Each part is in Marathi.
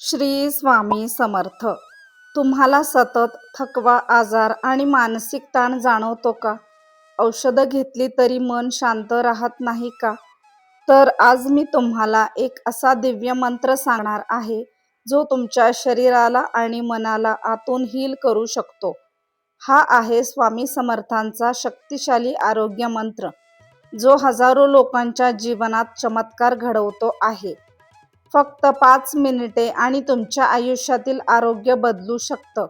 श्री स्वामी समर्थ. तुम्हाला सतत थकवा, आजार आणि मानसिक ताण जाणवतो का? औषधं घेतली तरी मन शांत राहत नाही का? तर आज मी तुम्हाला एक असा दिव्य मंत्र सांगणार आहे जो तुमच्या शरीराला आणि मनाला आतून हील करू शकतो. हा आहे स्वामी समर्थांचा शक्तिशाली आरोग्य मंत्र, जो हजारो लोकांच्या जीवनात चमत्कार घडवतो आहे. फक्त 5 मिनिटे आणि तुमच्या आयुष्यातील आरोग्य बदलू शकतं.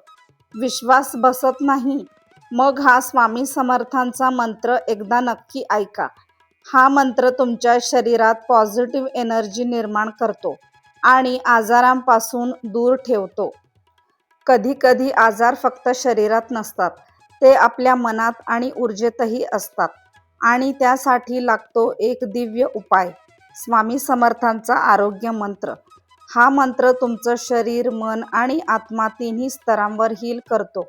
विश्वास बसत नाही? मग हा स्वामी समर्थांचा मंत्र एकदा नक्की ऐका. हा मंत्र तुमच्या शरीरात पॉझिटिव्ह एनर्जी निर्माण करतो आणि आजारांपासून दूर ठेवतो. कधी-कधी आजार फक्त शरीरात नसतात, ते आपल्या मनात आणि ऊर्जेतही असतात. आणि त्यासाठी लागतो एक दिव्य उपाय, स्वामी समर्थांचा आरोग्य मंत्र. हा मंत्र तुमचं शरीर, मन आणि आत्मा तिन्ही स्तरांवर हील करतो.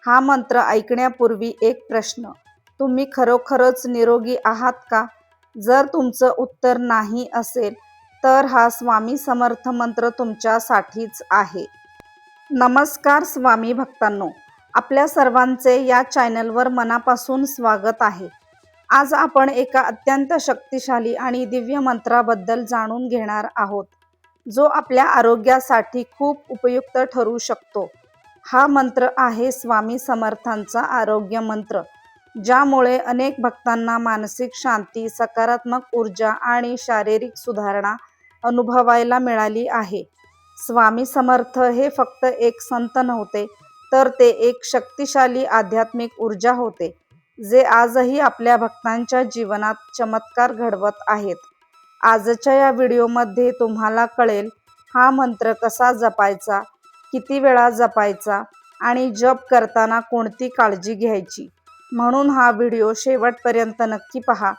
हा मंत्र ऐकण्यापूर्वी एक प्रश्न: तुम्ही खरोखरच निरोगी आहात का? जर तुमचं उत्तर नाही असेल, तर हा स्वामी समर्थ मंत्र तुमच्यासाठीच आहे. नमस्कार स्वामी भक्तांनो, आपल्या सर्वांचे या चॅनलवर मनापासून स्वागत आहे. आज आपण एका अत्यंत शक्तिशाली आणि दिव्य मंत्राबद्दल जाणून घेणार आहोत, जो आपल्या आरोग्यासाठी खूप उपयुक्त ठरू शकतो. हा मंत्र आहे स्वामी समर्थांचा आरोग्य मंत्र, ज्यामुळे अनेक भक्तांना मानसिक शांती, सकारात्मक ऊर्जा आणि शारीरिक सुधारणा अनुभवायला मिळाली आहे. स्वामी समर्थ हे फक्त एक संत नव्हते, तर ते एक शक्तिशाली आध्यात्मिक ऊर्जा होते, जे आजही आपल्या भक्तांच्या जीवनात चमत्कार घडवत आहेत. आजच्या या व्हिडिओमध्ये तुम्हाला कळेल हा मंत्र कसा जपायचा, किती वेळा जपायचा आणि जप करताना कोणती काळजी घ्यायची. म्हणून हा व्हिडिओ शेवटपर्यंत नक्की पहा,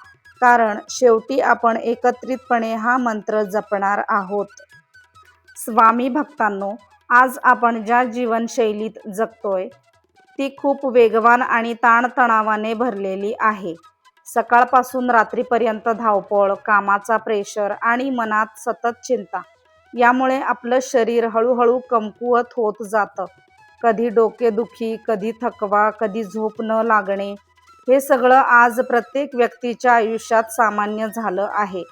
कारण शेवटी आपण एकत्रितपणे हा मंत्र जपणार आहोत. स्वामी भक्तांनो, आज आपण ज्या जीवनशैलीत जगतोय ती खूप वेगवान आणि ताणतणावाने भरलेली आहे. सकाळपासून रात्रीपर्यंत धावपळ, कामाचा प्रेशर आणि मनात सतत चिंता यामुळे आपलं शरीर हळूहळू कमकुवत होत जातं. कधी डोकेदुखी, कधी थकवा, कधी झोप न लागणे, हे सगळं आज प्रत्येक व्यक्तीच्या आयुष्यात सामान्य झालं आहे.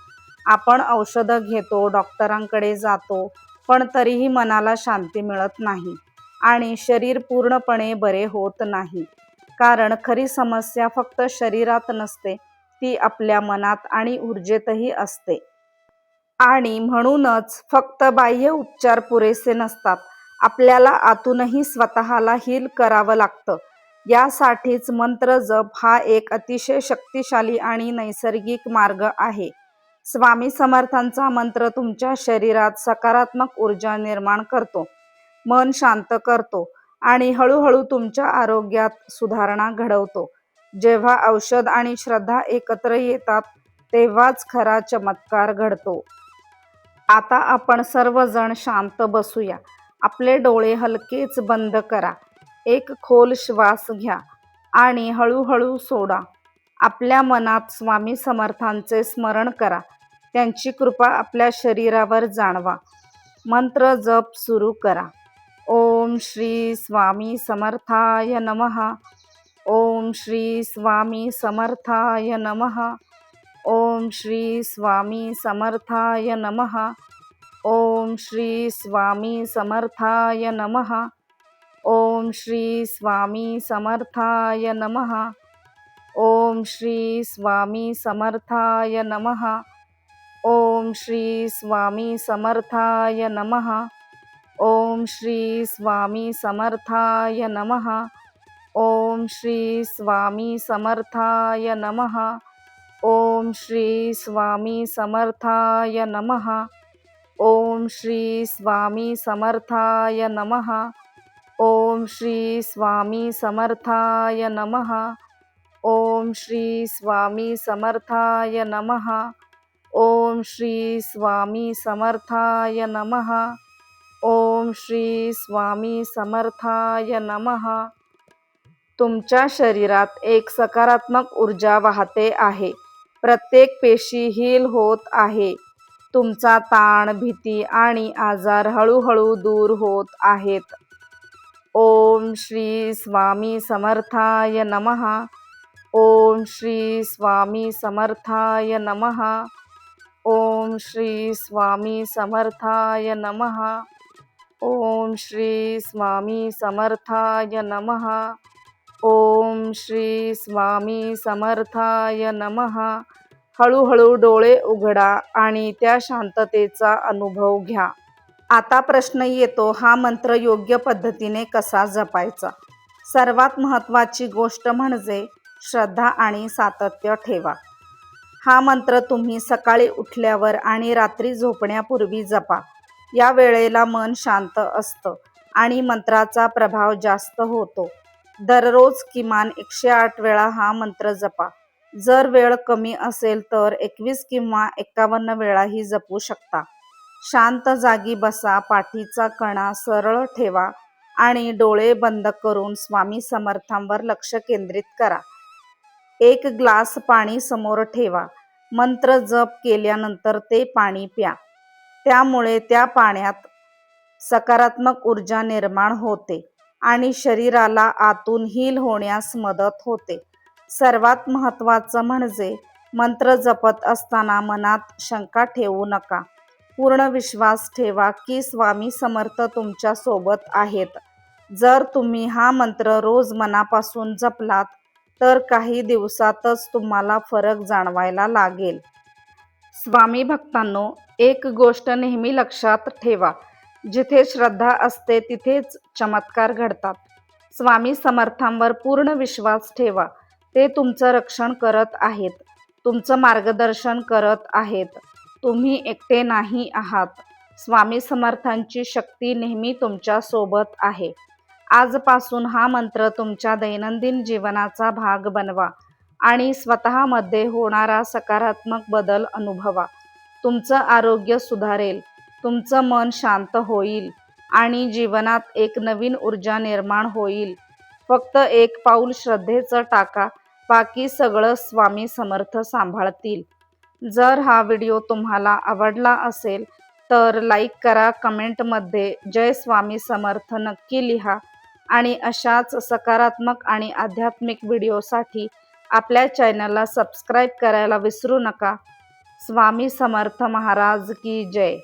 आपण औषधं घेतो, डॉक्टरांकडे जातो, पण तरीही मनाला शांती मिळत नाही आणि शरीर पूर्णपणे बरे होत नाही. कारण खरी समस्या फक्त शरीरात नसते, ती आपल्या मनात आणि ऊर्जेतही असते. आणि म्हणूनच फक्त बाह्य उपचार पुरेसे नसतात, आपल्याला आतूनही स्वतःला हील करावं लागतं. यासाठीच मंत्र जप हा एक अतिशय शक्तिशाली आणि नैसर्गिक मार्ग आहे. स्वामी समर्थांचा मंत्र तुमच्या शरीरात सकारात्मक ऊर्जा निर्माण करतो, मन शांत करतो आणि हळूहळू तुमच्या आरोग्यात सुधारणा घडवतो. जेव्हा औषध आणि श्रद्धा एकत्र येतात, तेव्हाच खरा चमत्कार घडतो. आता आपण सर्वजण शांत बसूया. आपले डोळे हलकेच बंद करा. एक खोल श्वास घ्या आणि हळूहळू सोडा. आपल्या मनात स्वामी समर्थांचे स्मरण करा. त्यांची कृपा आपल्या शरीरावर जाणवा. मंत्र जप सुरू करा. ओम श्री स्वामी समर्थाय नमः. ओम श्री स्वामी समर्थाय नमः. ओम श्री स्वामी समर्थाय नमः. ओम श्री स्वामी समर्थाय नमः. ओम श्री स्वामी समर्थाय नमः. ओम श्री स्वामी समर्थाय नमः. ओम श्री स्वामी समर्थाय नमः. ओम श्री स्वामी समर्थाय नमः. ओम श्री स्वामी समर्थाय नमः. ओम श्री स्वामी समर्थाय नमः. ओम श्री स्वामी समर्थाय नमः. ओम श्री स्वामी समर्थाय नमः. ओम श्री स्वामी समर्थाय नमः. ओम श्री स्वामी समर्थाय नमः. ओम श्री स्वामी समर्थाय नमः. तुमच्या शरीरात एक सकारात्मक ऊर्जा वाहते आहे. प्रत्येक पेशी हील होत आहे. तुमचा ताण, भीती आणि आजार हळूहळू दूर होत आहेत. ओम श्री स्वामी समर्थाय नमः. ओम श्री स्वामी समर्थाय नमः. ओम श्री स्वामी समर्थाय नमः. ओम श्री स्वामी समर्थाय नमः. ओम श्री स्वामी समर्थाय नमः. हळूहळू डोळे उघडा आणि त्या शांततेचा अनुभव घ्या. आता प्रश्न येतो, हा मंत्र योग्य पद्धतीने कसा जपायचा? सर्वात महत्त्वाची गोष्ट म्हणजे श्रद्धा आणि सातत्य ठेवा. हा मंत्र तुम्ही सकाळी उठल्यावर आणि रात्री झोपण्यापूर्वी जपा. या वेळेला मन शांत असतं आणि मंत्राचा प्रभाव जास्त होतो. दररोज किमान 108 वेळा हा मंत्र जपा. जर वेळ कमी असेल तर 21 किंवा 51 वेळाही जपू शकता. शांत जागी बसा, पाठीचा कणा सरळ ठेवा आणि डोळे बंद करून स्वामी समर्थांवर लक्ष केंद्रित करा. एक ग्लास पाणी समोर ठेवा. मंत्र जप केल्यानंतर ते पाणी प्या. त्यामुळे त्या पाण्यात सकारात्मक ऊर्जा निर्माण होते आणि शरीराला आतून हील होण्यास मदत होते. सर्वात महत्त्वाचं म्हणजे मंत्र जपत असताना मनात शंका ठेवू नका. पूर्ण विश्वास ठेवा की स्वामी समर्थ तुमच्या सोबत आहेत. जर तुम्ही हा मंत्र रोज मनापासून जपलात तर काही दिवसातच तुम्हाला फरक जाणवायला लागेल. स्वामी भक्तांनो, एक गोष्ट नेहमी लक्षात ठेवा, जिथे श्रद्धा असते तिथेच चमत्कार घडतात. स्वामी समर्थांवर पूर्ण विश्वास ठेवा. ते तुमचं रक्षण करत आहेत, तुमचं मार्गदर्शन करत आहेत. तुम्ही एकटे नाही आहात. स्वामी समर्थांची शक्ती नेहमी तुमच्या सोबत आहे. आजपासून हा मंत्र तुमच्या दैनंदिन जीवनाचा भाग बनवा आणि स्वतःमध्ये होणारा सकारात्मक बदल अनुभवा. तुमचं आरोग्य सुधारेल, तुमचं मन शांत होईल आणि जीवनात एक नवीन ऊर्जा निर्माण होईल. फक्त एक पाऊल श्रद्धेचं टाका, बाकी सगळं स्वामी समर्थ सांभाळतील. जर हा व्हिडिओ तुम्हाला आवडला असेल तर लाईक करा, कमेंटमध्ये जय स्वामी समर्थ नक्की लिहा आणि अशाच सकारात्मक आणि आध्यात्मिक व्हिडिओसाठी आपल्या चॅनलला सबस्क्राईब करायला विसरू नका. स्वामी समर्थ महाराज की जय.